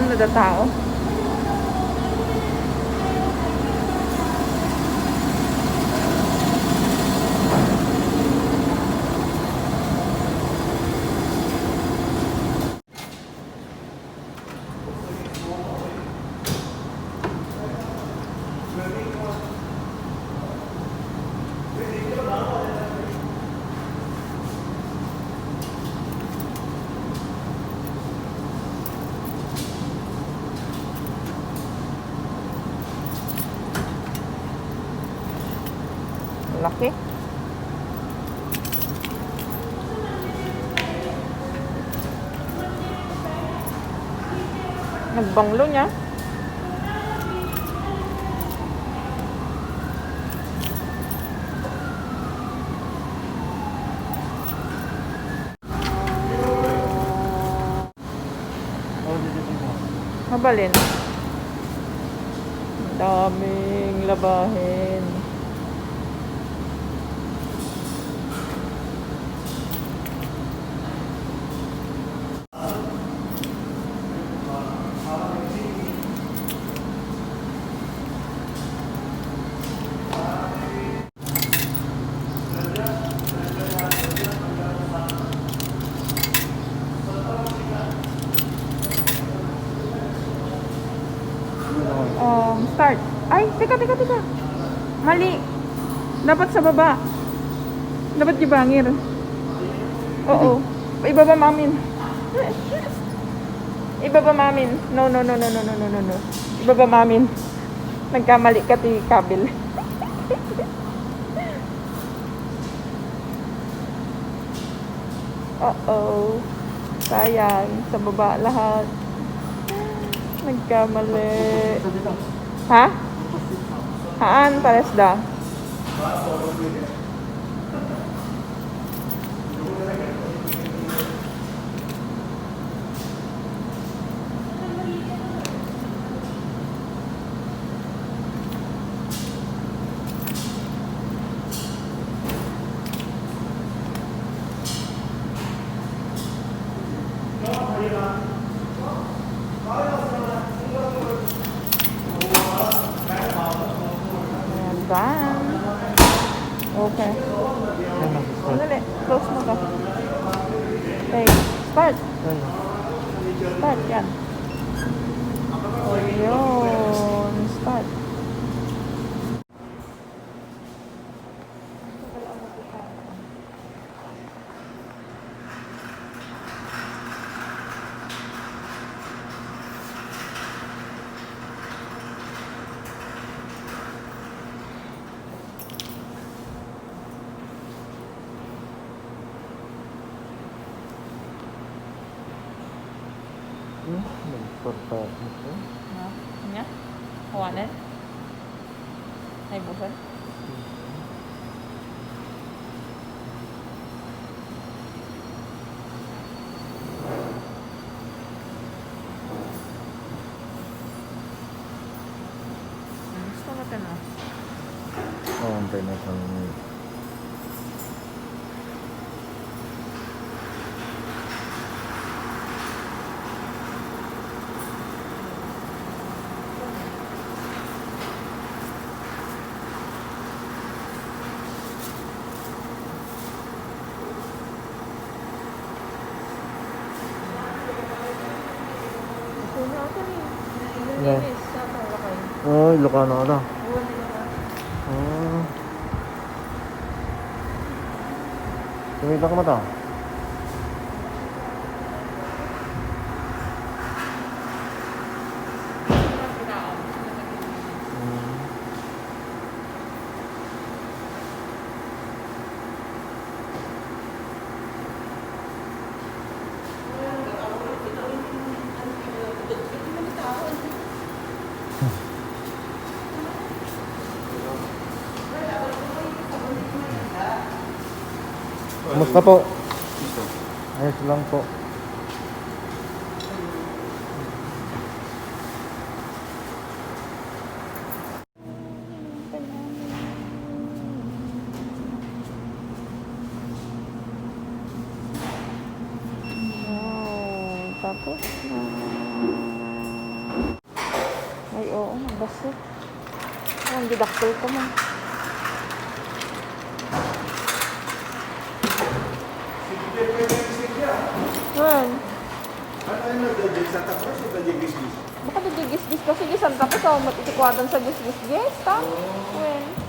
Daan na tao. Laki. Nagbanglo niya. Mabalin. Daming labahin. Start. Ay, teka. Mali. Dapat sa baba. Dapat gibangir. Oo. Ibaba mamin. Ibaba mamin. No. Ibaba mamin. Nagkamali ka ti kabil. Oo. Sayang. Sa baba lahat. Nagkamali. Ha? Haan, pares da. Done. Okay. Dali. Close mo ka. Okay. Start. Start yan. O yun. Start. Perfect. Nya? Hawanan? Ay, bukan? Gusto natin na. Oo, ang tayo na kami. Yeah. Oh, Ilocano ka na. Tumita ka mata. Kumusta po? Ayos lang po. Tapos na. kasi. Ang didaktil ko man. Well, Ano yung nagdadeg sa tapos o nagdadeg-gisgis? baka nagigis-gis kasi gisan tapos ako matitikwadan sa gis-gis-gis, ta? Well,